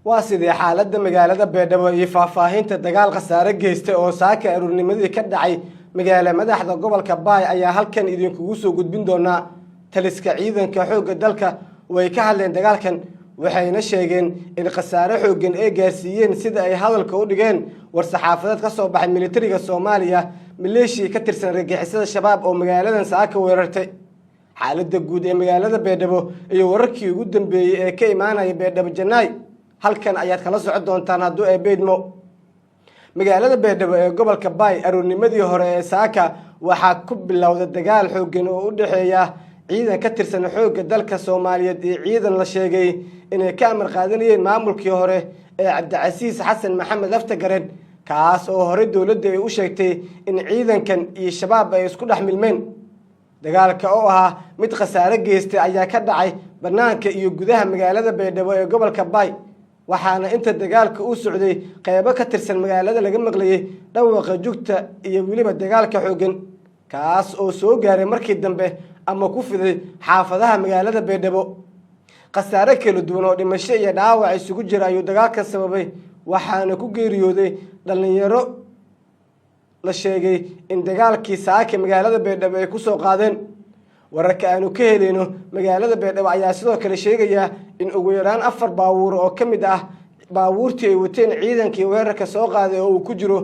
waa sidii xaaladda magaalada Beedhabo iyo faahfaahinta dagaal khasaare geystay oo saaka aruurnimadii ka dhacay magaalada madaxda gobolka Baay ayaa halkan idinkugu soo gudbin doona taliska ciidanka xoogga dalka way ka hadleen dagaalkan waxayna sheegeen in khasaare xooggan ay gaarsiiyeen sida ay hadalka u dhigeen war saxaafadeed ka soo baxay militariga Soomaaliya maleeshiyada ka tirsan argagixisada shabaab oo magaaladan saaka weerartay xaaladda guud ee magaalada Beedhabo iyo wararkii ugu dambeeyay ee ka imaanaya Beedhabo Janaay halkan ayaad kala socon doontaan hadduu ay beedmo magaalada Beedhabo ee gobolka Baay aruurnimadii hore ee saaka waxaa ku bilowday dagaal xooggan oo u dhaxeeya ciidan ka tirsan xoogga dalka Soomaaliyeed iyo ciidan la sheegay inay ka amar qaadanayeen maamulkii hore ee Cabdicasiis Xasan Maxamed Aftagareed kaas oo hore dawladda ay u sheegtay in ciidankan iyo shabaab ay isku dhaxmilmeen dagaalka oo ahaa mid khasaare geystay ayaa ka dhacay banaanka iyo gudaha magaalada Beedhabo ee gobolka Baay waxaana inta dagaalka uu socday qaybo ka tirsan magaalada laga maqlayay dhawaaqa jugta iyo waliba dagaalka xooggan kaas oo soo gaaray markii dambe ama ku fiday xaafadaha magaalada Beedhabo khasaare kala duwan oo dhimasho iyo dhaawac isugu jira ayuu dagaalka sababay waxaana ku geeriyooday dhalinyaro la sheegay in dagaalkii saaka magaalada Beedhabo ay ku soo qaadeen wararka aanu ka heleyno magaalada Beedhabo ayaa sidoo kale sheegaya in ugu yaraan 4 baabuur oo kamid ah baabuurtii ay wateen ciidankii weerarka soo qaaday oo uu ku jiro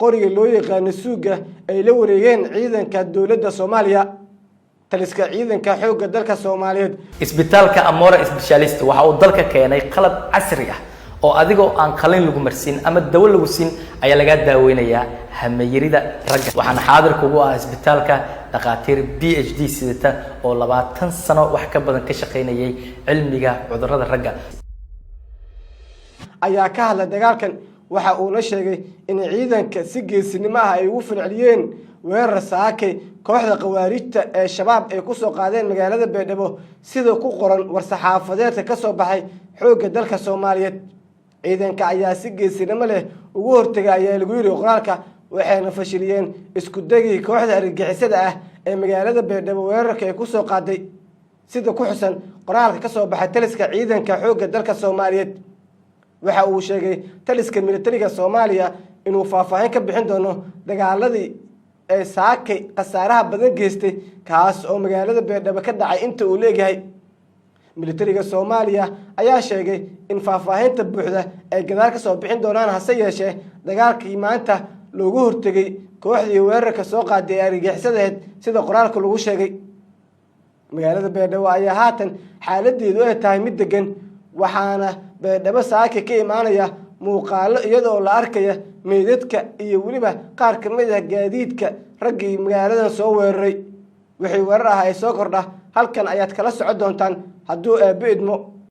qoriga loo yaqaan suuga ay la wareegeen ciidanka dawladda Soomaaliya taliska ciidanka xoogga dalka Soomaaliyeed isbitaalka Amora Specialist waxa uu dalka keenay qalab casri ah oo adigoo aan qalin lagu marsin ama dawo lagu siin ayaa laga daaweynayaa hameeyirida ragga waxaan xaadir kugu ah isbitaalka dhaqaatiir PhD sidata oo 20 sano wax ka badan ka shaqeynayay cilmiga cudurrada ragga ayaa ka hadlay dagaalkan waxa uu la sheegay in ciidanka si geesinimo ah ay ugu falceliyeen weerar saakay kooxda qawaarijta ee shabaab ay ku soo qaadeen magaalada Beedhabo sida ku qoran war saxaafadeedka ka soo baxay xoogga dalka Soomaaliyeed ciidanka ayaa si geesinimo leh ugu hortagay ayaa lagu yiri qoraalka waxayna fashiliyeen isku dagii kooxda argagixisada ah ee magaalada Beedhabo weerarka ay ku soo qaaday sida ku xusan qoraalka ka soo baxay taliska ciidanka xoogga dalka Soomaaliyeed waxa uu sheegay taliska militariga Soomaaliya inuu faahfaahin ka bixin doono dagaaladii ee saakay khasaaraha badan geystay kaas oo magaalada Beedhabo ka dhacay inta uu leeyahay militariga Soomaaliya ayaa sheegay in faahfaahinta buuxda ay gadaal ka soo bixin doonaan hase yeeshee dagaalkii maanta loogu hortagay kooxdii weerarka soo qaaday argagixisadeed sida qoraalka lagu sheegay magaalada Beedhabo ayaa haatan xaaladeedu ay tahay mid degan waxaana Beedhabo saaka ka imaanaya muuqaalo iyadoo la arkaya meedadka iyo waliba qaar ka mid ah gaadiidka raggii magaaladan soo weeraray wixii weerar ah ay soo kordha halkan ayaad kala socon doontaan hadduu beedmo